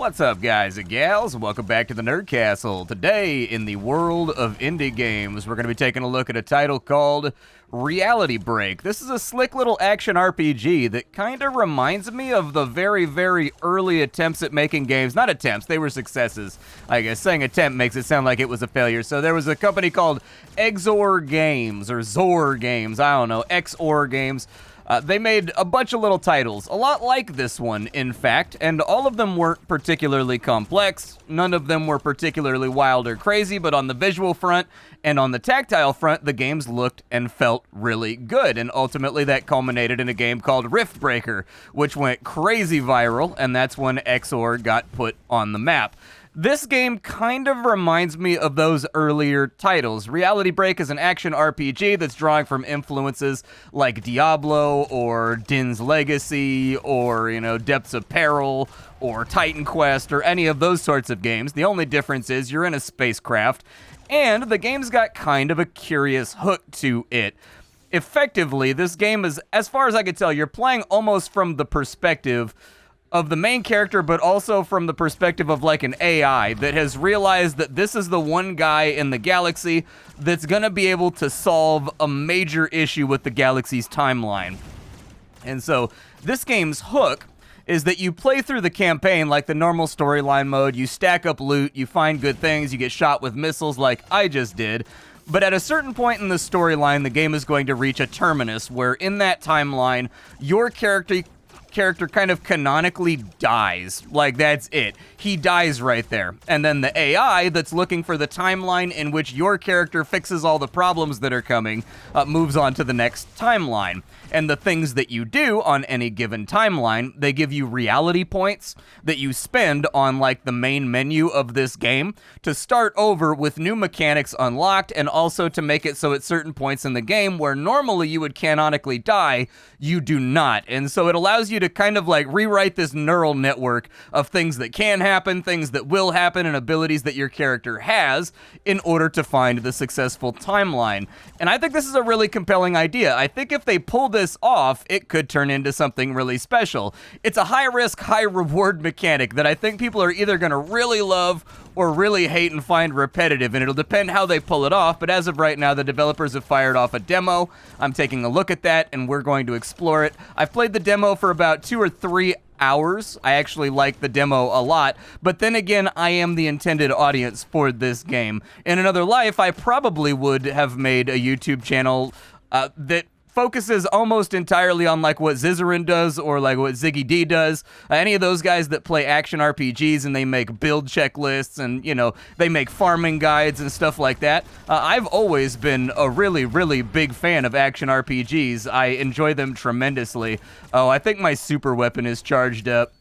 What's up, guys and gals? Welcome back to the Nerd Castle. Today, in the world of indie games, we're going to be taking a look at a title called Reality Break. This is a slick little action RPG that kind of reminds me of the very, very early attempts at making games. Not attempts, they were successes. I guess saying attempt makes it sound like it was a failure. So there was a company called Exor Games, or Zor Games, I don't know, Xor Games. They made a bunch of little titles, a lot like this one, in fact, and all of them weren't particularly complex. None of them were particularly wild or crazy, but on the visual front and on the tactile front, the games looked and felt really good, and ultimately that culminated in a game called Riftbreaker, which went crazy viral, and that's when Xor got put on the map. This game kind of reminds me of those earlier titles. Reality Break is an action RPG that's drawing from influences like Diablo or Din's Legacy or, Depths of Peril or Titan Quest or any of those sorts of games. The only difference is you're in a spacecraft, and the game's got kind of a curious hook to it. Effectively, this game is, as far as I could tell, you're playing almost from the perspective of the main character, but also from the perspective of like an AI that has realized that this is the one guy in the galaxy that's gonna be able to solve a major issue with the galaxy's timeline. And so this game's hook is that you play through the campaign like the normal storyline mode, you stack up loot, you find good things, you get shot with missiles like I just did. But at a certain point in the storyline, the game is going to reach a terminus where in that timeline, your character kind of canonically dies. Like, that's it. He dies right there. And then the AI that's looking for the timeline in which your character fixes all the problems that are coming moves on to the next timeline. And the things that you do on any given timeline, they give you reality points that you spend on like the main menu of this game to start over with new mechanics unlocked, and also to make it so at certain points in the game where normally you would canonically die, you do not. And so it allows you to kind of like rewrite this neural network of things that can happen, things that will happen, and abilities that your character has in order to find the successful timeline. And I think this is a really compelling idea. I think if they pull this off, it could turn into something really special. It's a high-risk, high-reward mechanic that I think people are either going to really love or really hate and find repetitive, and it'll depend how they pull it off, but as of right now, the developers have fired off a demo. I'm taking a look at that, and we're going to explore it. I've played the demo for about 2 or 3 hours. I actually like the demo a lot, but then again, I am the intended audience for this game. In another life, I probably would have made a YouTube channel that focuses almost entirely on like what Zizarin does or like what Ziggy D does. Any of those guys that play action RPGs and they make build checklists and, they make farming guides and stuff like that. I've always been a really, really big fan of action RPGs. I enjoy them tremendously. Oh, I think my super weapon is charged up.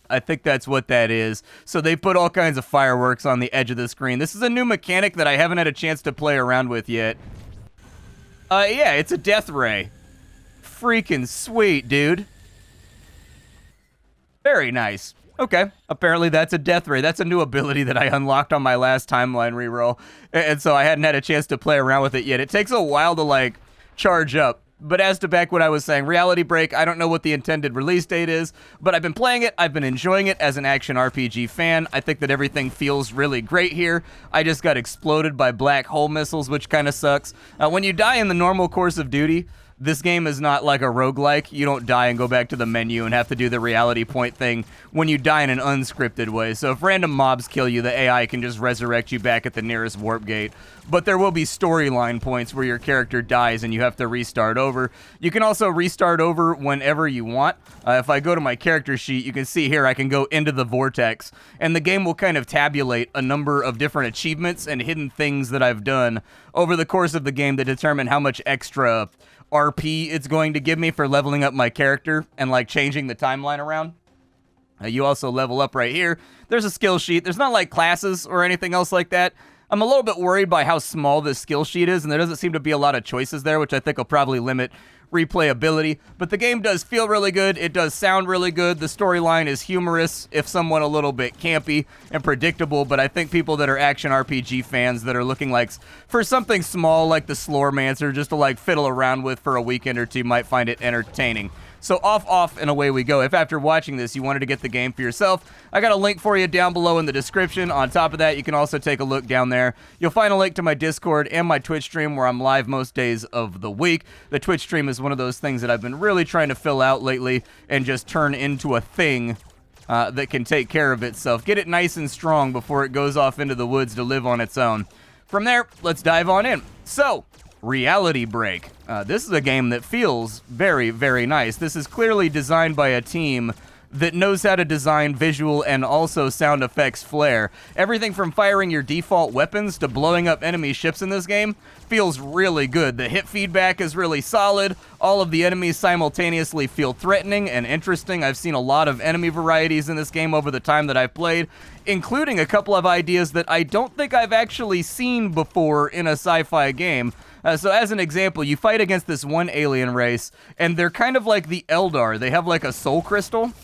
I think that's what that is. So they put all kinds of fireworks on the edge of the screen. This is a new mechanic that I haven't had a chance to play around with yet. Yeah, it's a death ray. Freaking sweet, dude. Very nice. Okay, apparently that's a death ray. That's a new ability that I unlocked on my last timeline reroll. And so I hadn't had a chance to play around with it yet. It takes a while to, like, charge up. But as to back what I was saying, Reality Break, I don't know what the intended release date is, but I've been playing it, I've been enjoying it as an action RPG fan. I think that everything feels really great here. I just got exploded by black hole missiles, which kind of sucks. When you die in the normal course of duty, this game is not like a roguelike. You don't die and go back to the menu and have to do the reality point thing when you die in an unscripted way. So if random mobs kill you, the AI can just resurrect you back at the nearest warp gate. But there will be storyline points where your character dies and you have to restart over. You can also restart over whenever you want. If I go to my character sheet, you can see here I can go into the vortex, and the game will kind of tabulate a number of different achievements and hidden things that I've done over the course of the game to determine how much extra RP it's going to give me for leveling up my character and like changing the timeline around. You also level up right here. There's a skill sheet. There's not like classes or anything else like that. I'm a little bit worried by how small this skill sheet is, and there doesn't seem to be a lot of choices there, which I think will probably limit replayability. But the game does feel really good. It does sound really good. The storyline is humorous, if somewhat a little bit campy and predictable, but I think people that are action RPG fans that are looking like for something small like the Slormancer just to like fiddle around with for a weekend or two might find it entertaining. So off, and away we go. If after watching this you wanted to get the game for yourself, I got a link for you down below in the description. On top of that, you can also take a look down there. You'll find a link to my Discord and my Twitch stream where I'm live most days of the week. The Twitch stream is one of those things that I've been really trying to fill out lately and just turn into a thing that can take care of itself. Get it nice and strong before it goes off into the woods to live on its own. From there, let's dive on in. So, Reality Break. This is a game that feels very, very nice. This is clearly designed by a team that knows how to design visual and also sound effects flair. Everything from firing your default weapons to blowing up enemy ships in this game feels really good. The hit feedback is really solid. All of the enemies simultaneously feel threatening and interesting. I've seen a lot of enemy varieties in this game over the time that I've played, including a couple of ideas that I don't think I've actually seen before in a sci-fi game. So as an example, you fight against this one alien race, and they're kind of like the Eldar. They have like a soul crystal,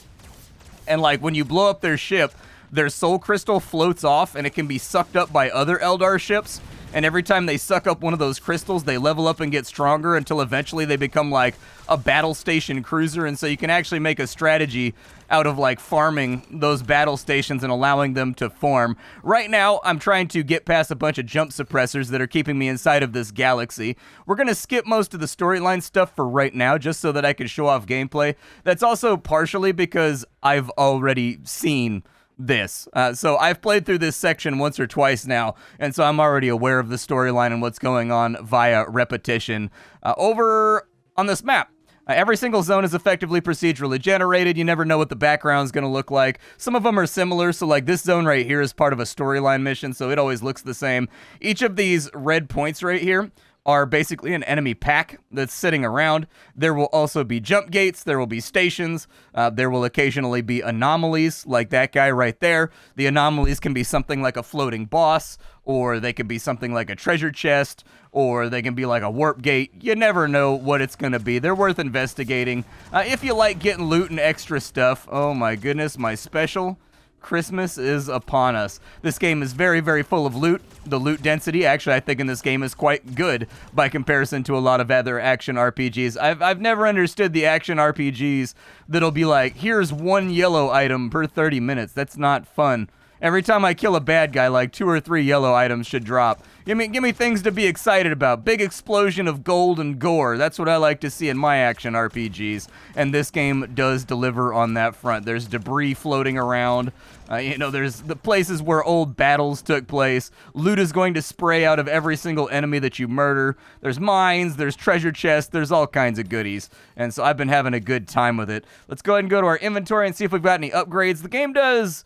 and like when you blow up their ship, their soul crystal floats off, and it can be sucked up by other Eldar ships. And every time they suck up one of those crystals, they level up and get stronger until eventually they become like a battle station cruiser. And so you can actually make a strategy out of like farming those battle stations and allowing them to form. Right now, I'm trying to get past a bunch of jump suppressors that are keeping me inside of this galaxy. We're going to skip most of the storyline stuff for right now, just so that I can show off gameplay. That's also partially because I've already seen this. So I've played through this section once or twice now, and so I'm already aware of the storyline and what's going on via repetition. Over on this map, every single zone is effectively procedurally generated. You never know what the background's going to look like. Some of them are similar, so like this zone right here is part of a storyline mission, so it always looks the same. Each of these red points right here are basically an enemy pack that's sitting around. There will also be jump gates, there will be stations, there will occasionally be anomalies like that guy right there. The anomalies can be something like a floating boss, or they can be something like a treasure chest, or they can be like a warp gate. You never know what it's going to be. They're worth investigating. If you like getting loot and extra stuff, oh my goodness, my special Christmas is upon us. This game is very, very full of loot. The loot density, actually, I think in this game is quite good by comparison to a lot of other action RPGs. I've never understood the action RPGs that'll be like, here's one yellow item per 30 minutes. That's not fun. Every time I kill a bad guy, like 2 or 3 yellow items should drop. Give me things to be excited about. Big explosion of gold and gore. That's what I like to see in my action RPGs. And this game does deliver on that front. There's debris floating around. There's the places where old battles took place. Loot is going to spray out of every single enemy that you murder. There's mines, there's treasure chests, there's all kinds of goodies. And so I've been having a good time with it. Let's go ahead and go to our inventory and see if we've got any upgrades. The game does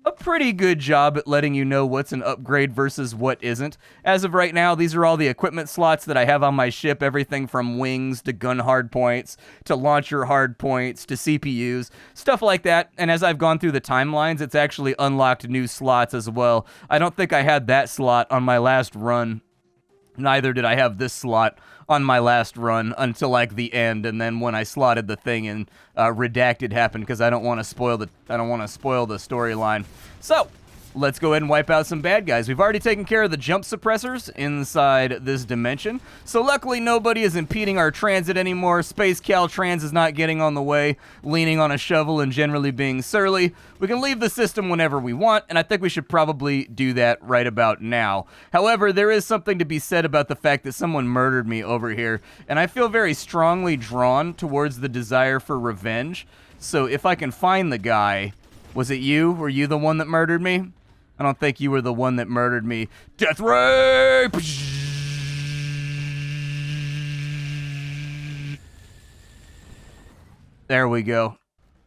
a pretty good job at letting you know what's an upgrade versus what isn't. As of right now, these are all the equipment slots that I have on my ship, everything from wings to gun hardpoints to launcher hardpoints to CPUs, stuff like that. And as I've gone through the timelines, it's actually unlocked new slots as well. I don't think I had that slot on my last run. Neither did I have this slot on my last run until like the end, and then when I slotted the thing in, redacted happened because I don't want to spoil the storyline. So let's go ahead and wipe out some bad guys. We've already taken care of the jump suppressors inside this dimension, so luckily nobody is impeding our transit anymore. Space Caltrans is not getting on the way, leaning on a shovel and generally being surly. We can leave the system whenever we want, and I think we should probably do that right about now. However, there is something to be said about the fact that someone murdered me over here, and I feel very strongly drawn towards the desire for revenge. So if I can find the guy... Was it you? Were you the one that murdered me? I don't think you were the one that murdered me. Death ray! There we go.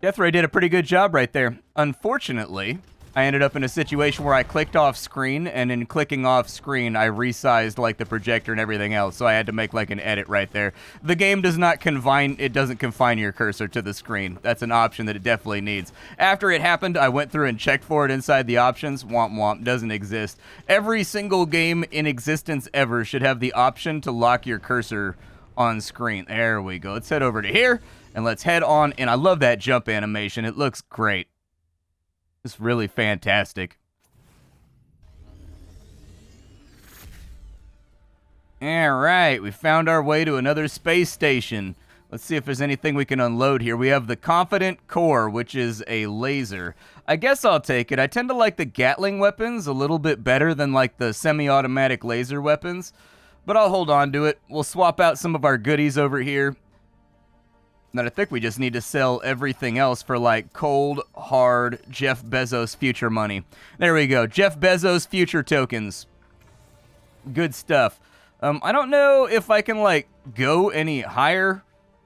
Death ray did a pretty good job right there. Unfortunately, I ended up in a situation where I clicked off screen, and in clicking off screen, I resized like the projector and everything else, so I had to make like an edit right there. The game doesn't confine your cursor to the screen. That's an option that it definitely needs. After it happened, I went through and checked for it inside the options. Womp womp, doesn't exist. Every single game in existence ever should have the option to lock your cursor on screen. There we go. Let's head over to here, and let's head on, and I love that jump animation. It looks great. It's really fantastic. Alright, we found our way to another space station. Let's see if there's anything we can unload here. We have the Confident Core, which is a laser. I guess I'll take it. I tend to like the Gatling weapons a little bit better than like the semi-automatic laser weapons, but I'll hold on to it. We'll swap out some of our goodies over here. Then I think we just need to sell everything else for like cold, hard Jeff Bezos future money. There we go. Jeff Bezos future tokens. Good stuff. I don't know if I can like go any higher.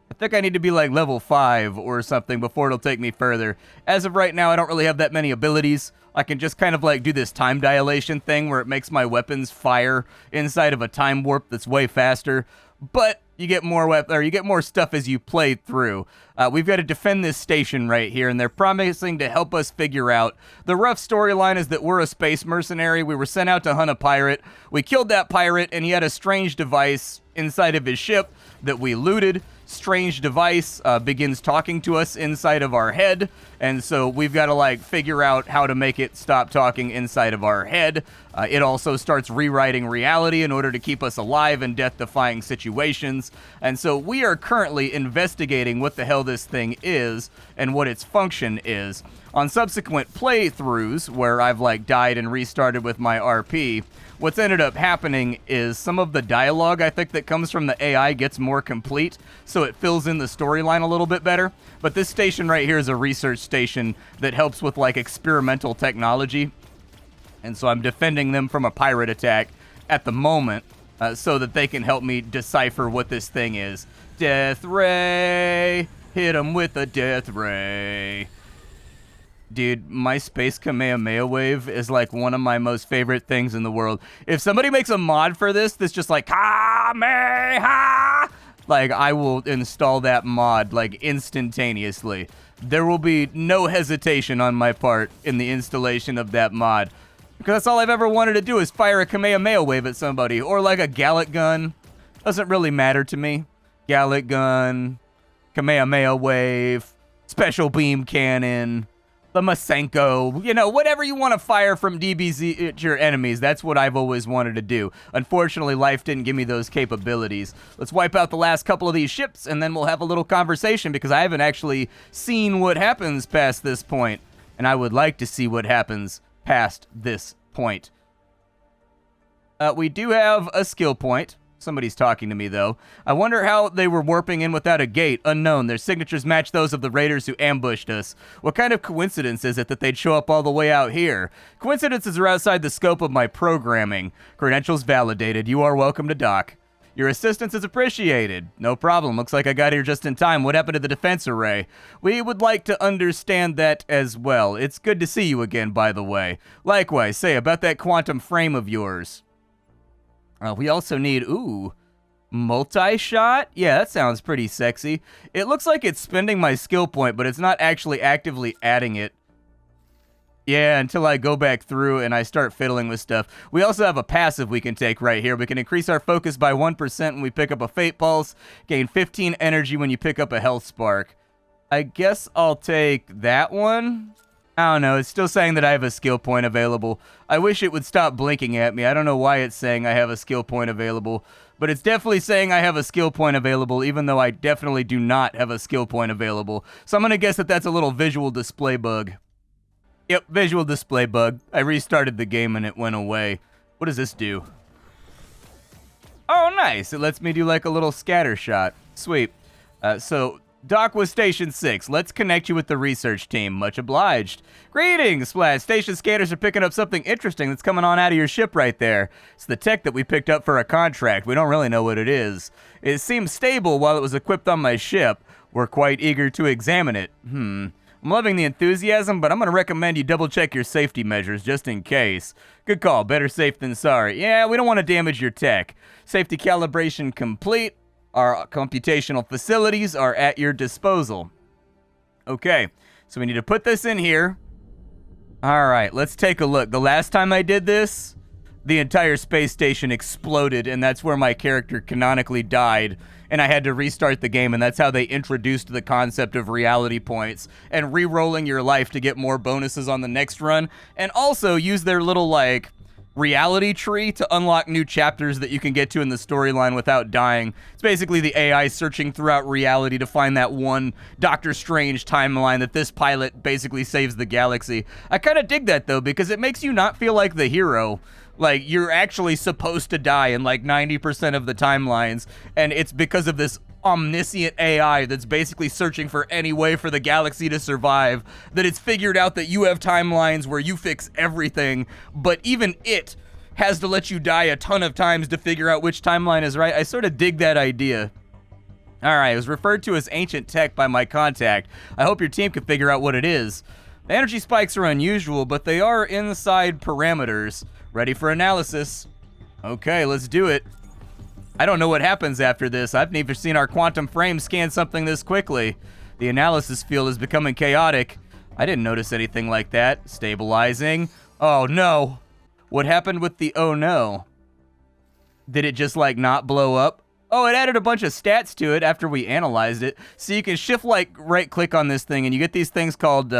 I think I need to be like level 5 or something before it'll take me further. As of right now, I don't really have that many abilities. I can just kind of like do this time dilation thing where it makes my weapons fire inside of a time warp that's way faster. But you get more stuff as you play through. We've got to defend this station right here, and they're promising to help us figure out. The rough storyline is that we're a space mercenary. We were sent out to hunt a pirate. We killed that pirate, and he had a strange device inside of his ship that we looted. Strange device begins talking to us inside of our head, and so we've got to like figure out how to make it stop talking inside of our head. It also starts rewriting reality in order to keep us alive in death-defying situations, and so we are currently investigating what the hell this thing is and what its function is. On subsequent playthroughs, where I've like died and restarted with my RP, what's ended up happening is some of the dialogue, I think, that comes from the AI gets more complete, so it fills in the storyline a little bit better. But this station right here is a research station that helps with, like, experimental technology. And so I'm defending them from a pirate attack at the moment so that they can help me decipher what this thing is. Death ray! Hit him with a death ray. Dude, my space Kamehameha wave is like one of my most favorite things in the world. If somebody makes a mod for this that's just like Kamehameha, like I will install that mod like instantaneously. There will be no hesitation on my part in the installation of that mod. Because that's all I've ever wanted to do is fire a Kamehameha wave at somebody. Or like a Gallic gun. Doesn't really matter to me. Gallic gun, Kamehameha wave, special beam cannon, the Masenko, you know, whatever you want to fire from DBZ at your enemies. That's what I've always wanted to do. Unfortunately, life didn't give me those capabilities. Let's wipe out the last couple of these ships, and then we'll have a little conversation, because I haven't actually seen what happens past this point, and I would like to see what happens past this point. We do have a skill point. Somebody's talking to me, though. I wonder how they were warping in without a gate. Unknown. Their signatures match those of the raiders who ambushed us. What kind of coincidence is it that they'd show up all the way out here? Coincidences are outside the scope of my programming. Credentials validated. You are welcome to dock. Your assistance is appreciated. No problem. Looks like I got here just in time. What happened to the defense array? We would like to understand that as well. It's good to see you again, by the way. Likewise, say about that quantum frame of yours. We also need, multi-shot? Yeah, that sounds pretty sexy. It looks like it's spending my skill point, but it's not actually actively adding it. Yeah, until I go back through and I start fiddling with stuff. We also have a passive we can take right here. We can increase our focus by 1% when we pick up a Fate Pulse, gain 15 energy when you pick up a Health Spark. I guess I'll take that one. I don't know, it's still saying that I have a skill point available. I wish it would stop blinking at me. I don't know why it's saying I have a skill point available, but it's definitely saying I have a skill point available, even though I definitely do not have a skill point available. So I'm going to guess that that's a little visual display bug. Yep, visual display bug. I restarted the game and it went away. What does this do? Oh, nice. It lets me do like a little scatter shot. Sweet. So dock with Station 6. Let's connect you with the research team. Much obliged. Greetings, Splat. Station scanners are picking up something interesting that's coming on out of your ship right there. It's the tech that we picked up for a contract. We don't really know what it is. It seems stable while it was equipped on my ship. We're quite eager to examine it. I'm loving the enthusiasm, but I'm going to recommend you double-check your safety measures just in case. Good call. Better safe than sorry. Yeah, we don't want to damage your tech. Safety calibration complete. Our computational facilities are at your disposal. Okay, so we need to put this in here. All right, let's take a look. The last time I did this, the entire space station exploded, and that's where my character canonically died, and I had to restart the game, and that's how they introduced the concept of reality points and re-rolling your life to get more bonuses on the next run, and also use their little, like, reality tree to unlock new chapters that you can get to in the storyline without dying. It's basically the AI searching throughout reality to find that one Doctor Strange timeline that this pilot basically saves the galaxy. I kind of dig that, though, because it makes you not feel like the hero. Like, you're actually supposed to die in, like, 90% of the timelines, and it's because of this omniscient AI that's basically searching for any way for the galaxy to survive, that it's figured out that you have timelines where you fix everything, but even it has to let you die a ton of times to figure out which timeline is right. I sort of dig that idea. Alright, it was referred to as ancient tech by my contact. I hope your team can figure out what it is. The energy spikes are unusual, but they are inside parameters. Ready for analysis. Okay, let's do it. I don't know what happens after this. I've never seen our quantum frame scan something this quickly. The analysis field is becoming chaotic. I didn't notice anything like that. Stabilizing. Oh no. What happened with the oh no? Did it just like not blow up? Oh, it added a bunch of stats to it after we analyzed it. So you can shift like right click on this thing and you get these things called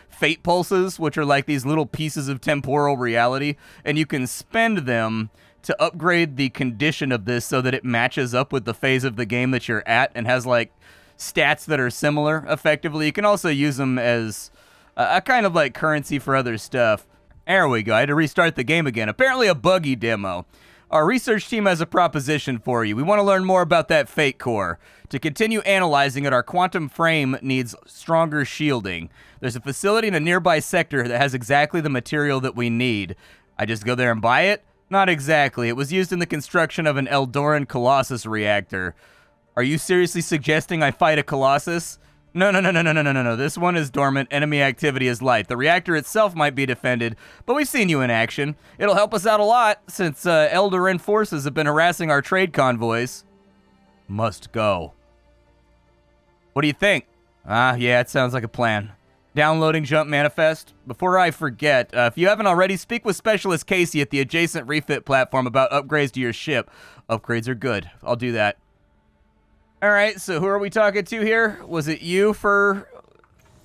fate pulses, which are like these little pieces of temporal reality, and you can spend them to upgrade the condition of this so that it matches up with the phase of the game that you're at and has like stats that are similar effectively. You can also use them as a kind of like currency for other stuff. There we go. I had to restart the game again. Apparently a buggy demo. Our research team has a proposition for you. We want to learn more about that fate core. To continue analyzing it, our quantum frame needs stronger shielding. There's a facility in a nearby sector that has exactly the material that we need. I just go there and buy it? Not exactly. It was used in the construction of an Eldoran Colossus reactor. Are you seriously suggesting I fight a Colossus? No. This one is dormant. Enemy activity is light. The reactor itself might be defended, but we've seen you in action. It'll help us out a lot since Eldoran forces have been harassing our trade convoys. Must go. What do you think? Yeah, it sounds like a plan. Downloading Jump Manifest. Before I forget, if you haven't already, speak with Specialist Casey at the adjacent refit platform about upgrades to your ship. Upgrades are good. I'll do that. Alright, so who are we talking to here? Was it you for...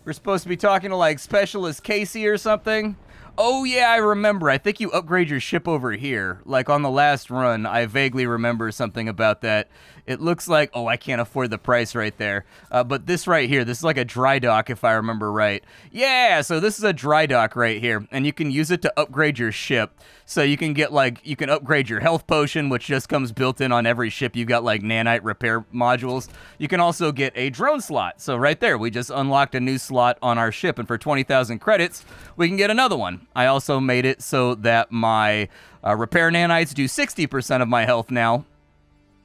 We're supposed to be talking to, like, Specialist Casey or something? Oh, yeah, I remember. I think you upgrade your ship over here. Like, on the last run, I vaguely remember something about that. It looks like... Oh, I can't afford the price right there. But this right here, this is like a dry dock, if I remember right. Yeah, so this is a dry dock right here. And you can use it to upgrade your ship. So you can get, like... You can upgrade your health potion, which just comes built in on every ship. You've got, like, nanite repair modules. You can also get a drone slot. So right there, we just unlocked a new slot on our ship. And for 20,000 credits, we can get another one. I also made it so that my repair nanites do 60% of my health now.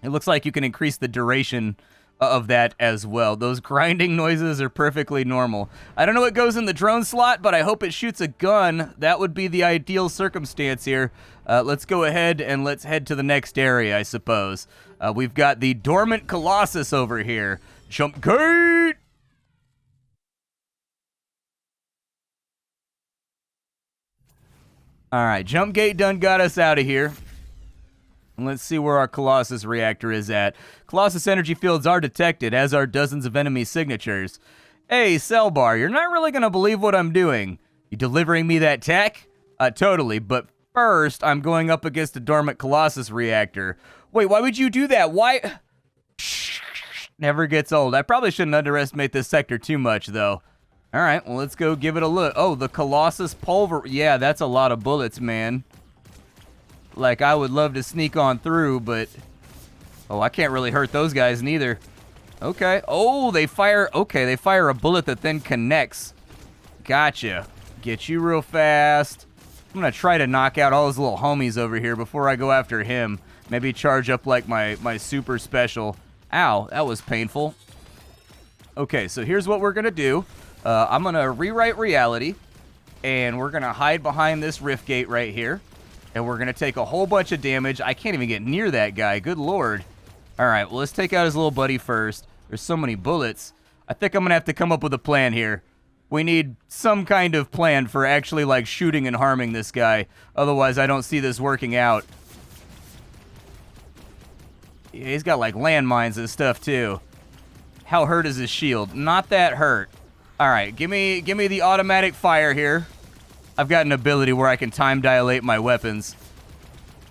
It looks like you can increase the duration of that as well. Those grinding noises are perfectly normal. I don't know what goes in the drone slot, but I hope it shoots a gun. That would be the ideal circumstance here. Let's go ahead and let's head to the next area, I suppose. We've got the dormant Colossus over here. Jump gate! Alright, jump gate done got us out of here. And let's see where our Colossus reactor is at. Colossus energy fields are detected, as are dozens of enemy signatures. Hey, Cellbar, you're not really going to believe what I'm doing. You delivering me that tech? Totally, but first, I'm going up against a dormant Colossus reactor. Wait, why would you do that? Why? Never gets old. I probably shouldn't underestimate this sector too much, though. Alright, well, let's go give it a look. Oh, the Colossus pulver. Yeah, that's a lot of bullets, man. Like, I would love to sneak on through, but... Oh, I can't really hurt those guys neither. Okay. Oh, they fire... Okay, they fire a bullet that then connects. Gotcha. Get you real fast. I'm gonna try to knock out all his little homies over here before I go after him. Maybe charge up, like, my super special. Ow, that was painful. Okay, so here's what we're gonna do. I'm gonna rewrite reality, and we're gonna hide behind this rift gate right here. And we're going to take a whole bunch of damage. I can't even get near that guy. Good lord. All right, well, let's take out his little buddy first. There's so many bullets. I think I'm going to have to come up with a plan here. We need some kind of plan for actually, like, shooting and harming this guy. Otherwise, I don't see this working out. Yeah, he's got, like, landmines and stuff, too. How hurt is his shield? Not that hurt. All right, give me the automatic fire here. I've got an ability where I can time dilate my weapons.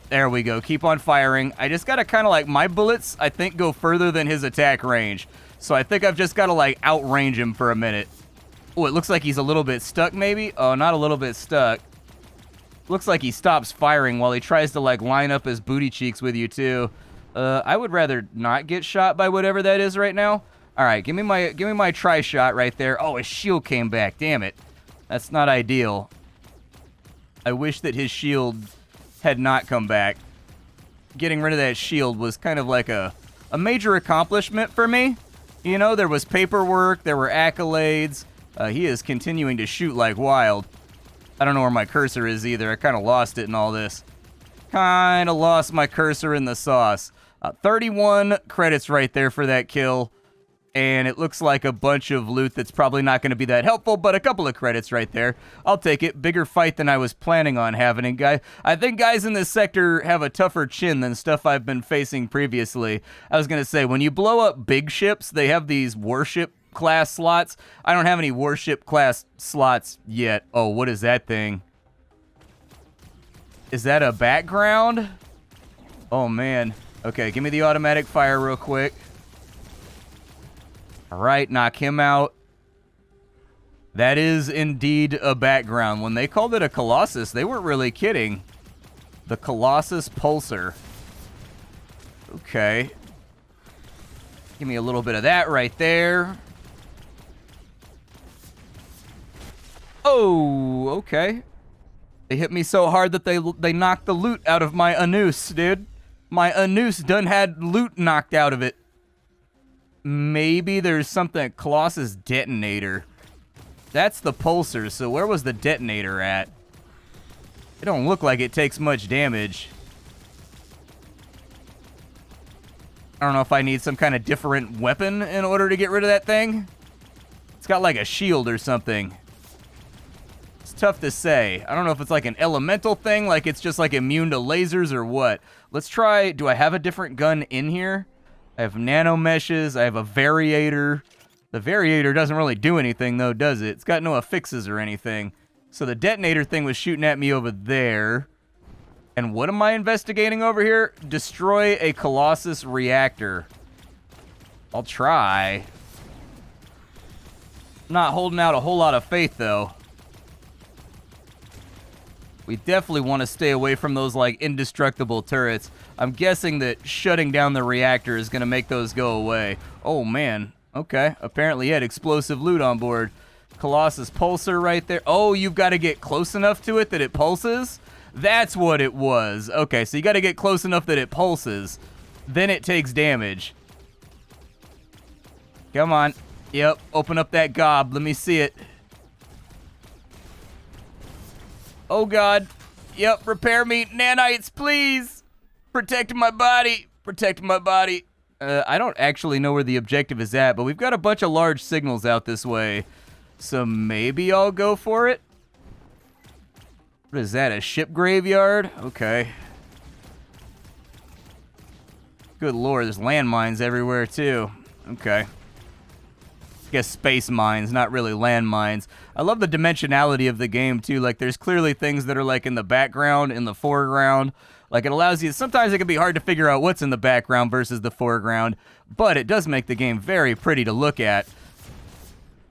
There we go. Keep on firing. I just gotta kind of like, my bullets, I think, go further than his attack range. So I think I've just gotta like outrange him for a minute. Oh, it looks like he's a little bit stuck maybe. Oh, not a little bit stuck. Looks like he stops firing while he tries to like line up his booty cheeks with you too. I would rather not get shot by whatever that is right now. All right, give me my try shot right there. Oh, his shield came back. Damn it. That's not ideal. I wish that his shield had not come back. Getting rid of that shield was kind of like a major accomplishment for me. You know, there was paperwork, there were accolades. He is continuing to shoot like wild. I don't know where my cursor is either. I kind of lost it in all this. Kind of lost my cursor in the sauce. 31 credits right there for that kill. And it looks like a bunch of loot that's probably not going to be that helpful, but a couple of credits right there. I'll take it. Bigger fight than I was planning on having. And I think guys in this sector have a tougher chin than stuff I've been facing previously. I was going to say, when you blow up big ships, they have these warship class slots. I don't have any warship class slots yet. Oh, what is that thing? Is that a background? Oh, man. Okay, give me the automatic fire real quick. All right, knock him out. That is indeed a background. When they called it a Colossus, they weren't really kidding. The Colossus Pulsar. Okay. Give me a little bit of that right there. Oh, okay. They hit me so hard that they knocked the loot out of my anus, dude. My anus done had loot knocked out of it. Maybe there's something, Colossus detonator. That's the pulsar, so where was the detonator at? It don't look like it takes much damage. I don't know if I need some kind of different weapon in order to get rid of that thing. It's got like a shield or something. It's tough to say. I don't know if it's like an elemental thing, like it's just like immune to lasers or what. Let's try, do I have a different gun in here? I have nano meshes, I have a variator. The variator doesn't really do anything though, does it? It's got no affixes or anything. So the detonator thing was shooting at me over there. And what am I investigating over here? Destroy a Colossus reactor. I'll try. Not holding out a whole lot of faith though. We definitely want to stay away from those like indestructible turrets. I'm guessing that shutting down the reactor is going to make those go away. Oh man, okay. Apparently he had explosive loot on board. Colossus pulsar right there. Oh, you've got to get close enough to it that it pulses? That's what it was. Okay, so you got to get close enough that it pulses. Then it takes damage. Come on. Yep, open up that gob. Let me see it. Oh, God. Yep, repair me. Nanites, please. Protect my body. Protect my body. I don't actually know where the objective is at, but we've got a bunch of large signals out this way. So maybe I'll go for it. What is that, a ship graveyard? Okay. Good lord, there's landmines everywhere, too. Okay. I guess space mines, not really landmines. I love the dimensionality of the game, too. Like, there's clearly things that are, like, in the background, in the foreground. Like, it allows you... Sometimes it can be hard to figure out what's in the background versus the foreground. But it does make the game very pretty to look at.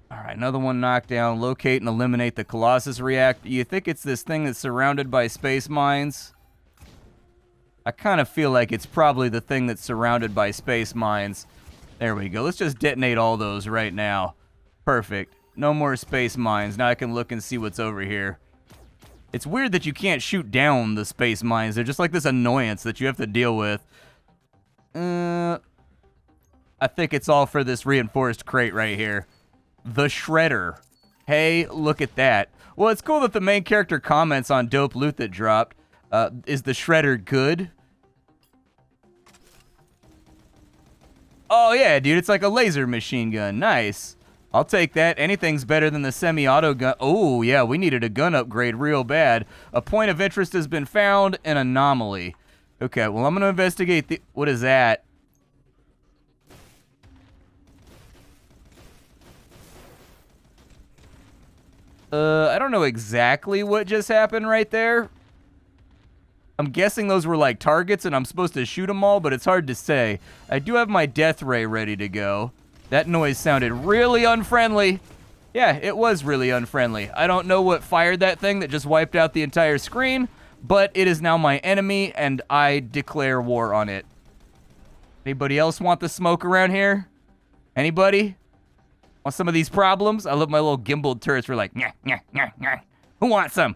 All right, another one knocked down. Locate and eliminate the Colossus reactor. You think it's this thing that's surrounded by space mines? I kind of feel like it's probably the thing that's surrounded by space mines. There we go. Let's just detonate all those right now. Perfect. No more space mines. Now I can look and see what's over here. It's weird that you can't shoot down the space mines. They're just like this annoyance that you have to deal with. I think it's all for this reinforced crate right here. The Shredder. Hey, look at that. Well, it's cool that the main character comments on dope loot that dropped. Is the Shredder good? Oh, yeah, dude. It's like a laser machine gun. Nice. I'll take that. Anything's better than the semi-auto gun. Oh, yeah, we needed a gun upgrade real bad. A point of interest has been found. An anomaly. Okay, well, I'm going to investigate the... What is that? I don't know exactly what just happened right there. I'm guessing those were like targets and I'm supposed to shoot them all, but it's hard to say. I do have my death ray ready to go. That noise sounded really unfriendly. Yeah, it was really unfriendly. I don't know what fired that thing that just wiped out the entire screen, but it is now my enemy and I declare war on it. Anybody else want the smoke around here? Anybody? Want some of these problems? I love my little gimbaled turrets. We're like, nyah, nyah, nyah, nyah. Who wants some?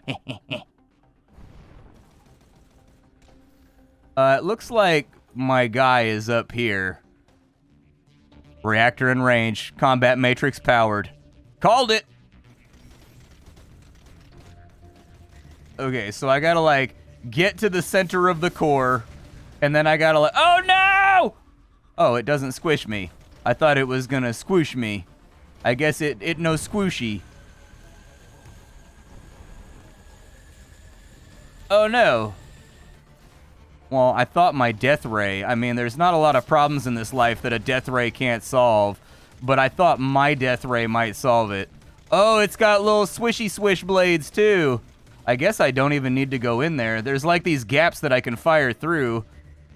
It looks like my guy is up here. Reactor in range. Combat matrix powered. Called it! Okay, so I gotta, like, get to the center of the core, and then I gotta, like, oh no! Oh, it doesn't squish me. I thought it was gonna squish me. I guess it no squishy. Oh no. Well, I thought my death ray, I mean, there's not a lot of problems in this life that a death ray can't solve, but I thought my death ray might solve it. Oh, it's got little swishy swish blades too. I guess I don't even need to go in there. There's like these gaps that I can fire through.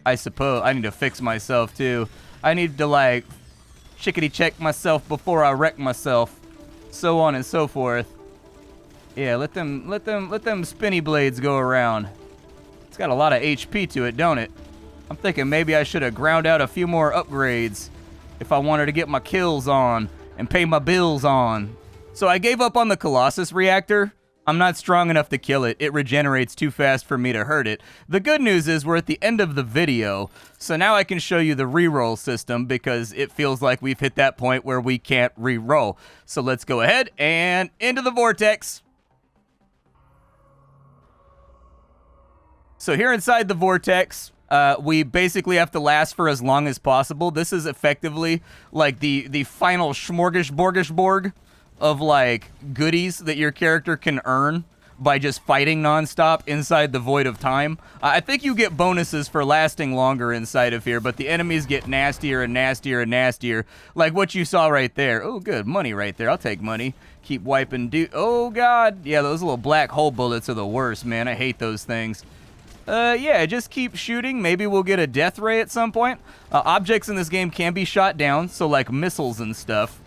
I suppose I need to fix myself too. I need to like chickadee check myself before I wreck myself. So on and so forth. Yeah, let them spinny blades go around. It's got a lot of HP to it, don't it? I'm thinking maybe I should have ground out a few more upgrades if I wanted to get my kills on and pay my bills on. So I gave up on the Colossus reactor. I'm not strong enough to kill it. It regenerates too fast for me to hurt it. The good news is we're at the end of the video, so now I can show you the reroll system because it feels like we've hit that point where we can't reroll. So let's go ahead and into the vortex. So here inside the vortex, we basically have to last for as long as possible. This is effectively like the final smorgasbord of like goodies that your character can earn by just fighting nonstop inside the void of time. I think you get bonuses for lasting longer inside of here, but the enemies get nastier and nastier and nastier, like what you saw right there. Oh, good, money right there. I'll take money. Keep wiping. Oh, God. Yeah, those little black hole bullets are the worst, man. I hate those things. Yeah, just keep shooting. Maybe we'll get a death ray at some point. Objects in this game can be shot down, so like missiles and stuff.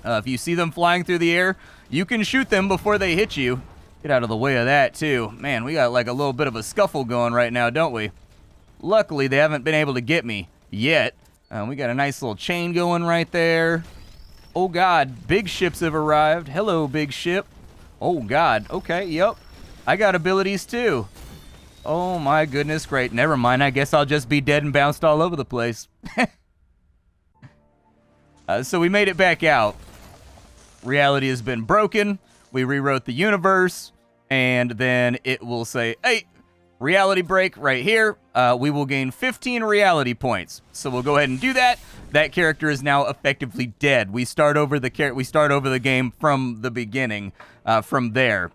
If you see them flying through the air, you can shoot them before they hit you. Get out of the way of that, too. Man, we got like a little bit of a scuffle going right now, don't we? Luckily, they haven't been able to get me yet. We got a nice little chain going right there. Oh, God, big ships have arrived. Hello, big ship. Oh, God. Okay, yep. I got abilities, too. Oh my goodness, great. Never mind, I guess I'll just be dead and bounced all over the place. So we made it back out. Reality has been broken. We rewrote the universe. And then it will say, hey, reality break right here. We will gain 15 reality points. So we'll go ahead and do that. That character is now effectively dead. We start over the game from the beginning, from there.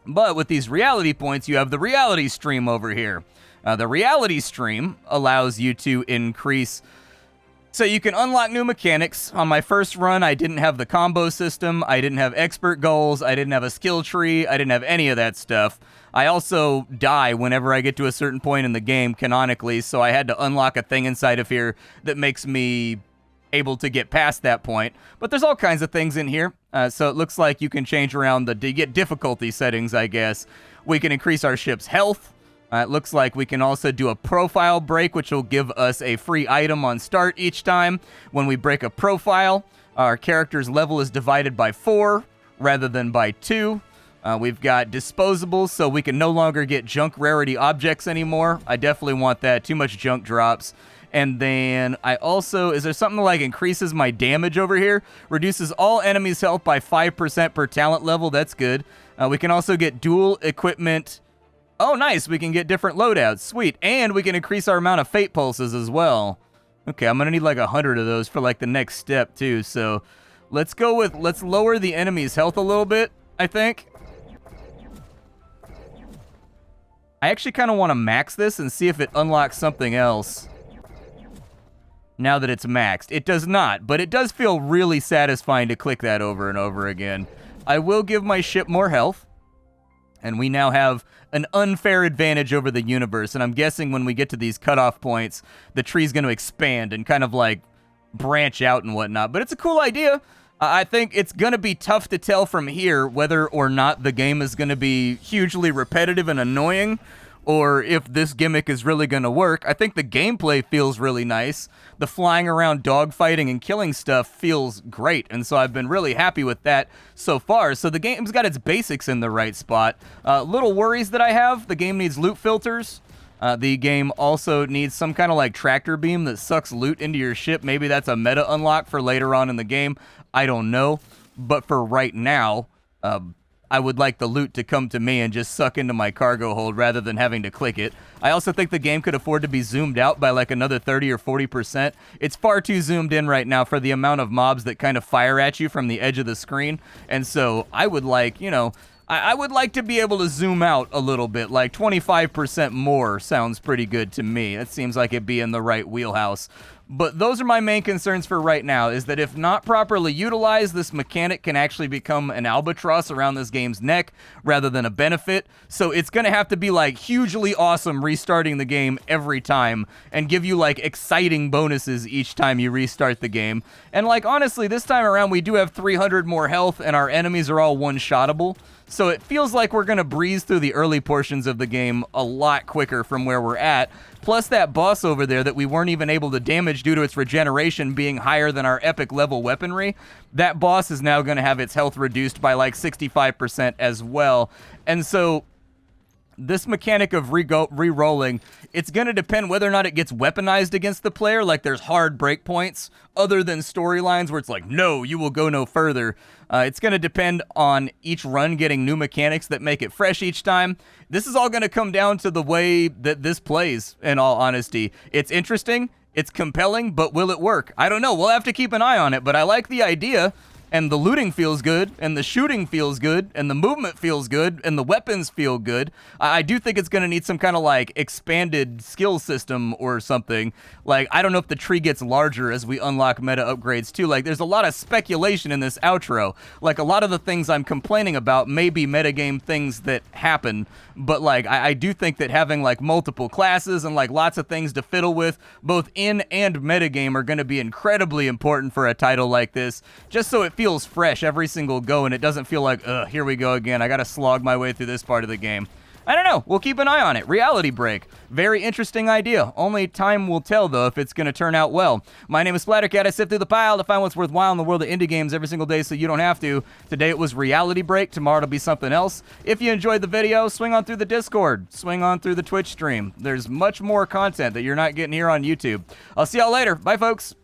But with these reality points, you have the reality stream over here. The reality stream allows you to increase... So you can unlock new mechanics. On my first run, I didn't have the combo system. I didn't have expert goals. I didn't have a skill tree. I didn't have any of that stuff. I also die whenever I get to a certain point in the game, canonically, so I had to unlock a thing inside of here that makes me able to get past that point. But there's all kinds of things in here. So it looks like you can change around to get difficulty settings, I guess. We can increase our ship's health. It looks like we can also do a profile break, which will give us a free item on start each time. When we break a profile, our character's level is divided by 4 rather than by 2. We've got disposables, so we can no longer get junk rarity objects anymore. I definitely want that. Too much junk drops. And then I also, is there something like increases my damage over here? Reduces all enemies' health by 5% per talent level. That's good. We can also get dual equipment. Oh, nice. We can get different loadouts. Sweet. And we can increase our amount of fate pulses as well. Okay, I'm going to need like 100 of those for like the next step too. So let's lower the enemy's health a little bit, I think. I actually kind of want to max this and see if it unlocks something else. Now that it's maxed. It does not, but it does feel really satisfying to click that over and over again. I will give my ship more health. And we now have an unfair advantage over the universe. And I'm guessing when we get to these cutoff points, the tree's going to expand and kind of like branch out and whatnot. But it's a cool idea. I think it's going to be tough to tell from here whether or not the game is going to be hugely repetitive and annoying, or if this gimmick is really going to work. I think the gameplay feels really nice. The flying around dogfighting and killing stuff feels great, and so I've been really happy with that so far. So the game's got its basics in the right spot. Little worries that I have: the game needs loot filters. The game also needs some kind of like tractor beam that sucks loot into your ship. Maybe that's a meta unlock for later on in the game. I don't know. But for right now, I would like the loot to come to me and just suck into my cargo hold rather than having to click it. I also think the game could afford to be zoomed out by like another 30 or 40%. It's far too zoomed in right now for the amount of mobs that kind of fire at you from the edge of the screen. And so I would like, you know, I would like to be able to zoom out a little bit, like 25% more sounds pretty good to me. It seems like it'd be in the right wheelhouse. But those are my main concerns for right now, is that if not properly utilized, this mechanic can actually become an albatross around this game's neck rather than a benefit. So it's going to have to be like hugely awesome restarting the game every time and give you like exciting bonuses each time you restart the game. And like honestly, this time around we do have 300 more health and our enemies are all one-shottable. So it feels like we're going to breeze through the early portions of the game a lot quicker from where we're at. Plus that boss over there that we weren't even able to damage due to its regeneration being higher than our epic level weaponry, that boss is now going to have its health reduced by like 65% as well. And so this mechanic of re-rolling, it's going to depend whether or not it gets weaponized against the player. Like there's hard breakpoints other than storylines where it's like, no, you will go no further. It's going to depend on each run getting new mechanics that make it fresh each time. This is all going to come down to the way that this plays, in all honesty. It's interesting, it's compelling, but will it work? I don't know. We'll have to keep an eye on it, but I like the idea. And the looting feels good, and the shooting feels good, and the movement feels good, and the weapons feel good. I do think it's going to need some kind of, like, expanded skill system or something. Like, I don't know if the tree gets larger as we unlock meta upgrades, too. Like, there's a lot of speculation in this outro. Like, a lot of the things I'm complaining about may be metagame things that happen, but, like, I do think that having, like, multiple classes and, like, lots of things to fiddle with, both in and metagame, are going to be incredibly important for a title like this, just so it feels fresh every single go and it doesn't feel like, ugh, here we go again. I gotta slog my way through this part of the game. I don't know. We'll keep an eye on it. Reality Break. Very interesting idea. Only time will tell, though, if it's going to turn out well. My name is Splattercat. I sift through the pile to find what's worthwhile in the world of indie games every single day so you don't have to. Today it was Reality Break. Tomorrow it'll be something else. If you enjoyed the video, swing on through the Discord. Swing on through the Twitch stream. There's much more content that you're not getting here on YouTube. I'll see y'all later. Bye, folks.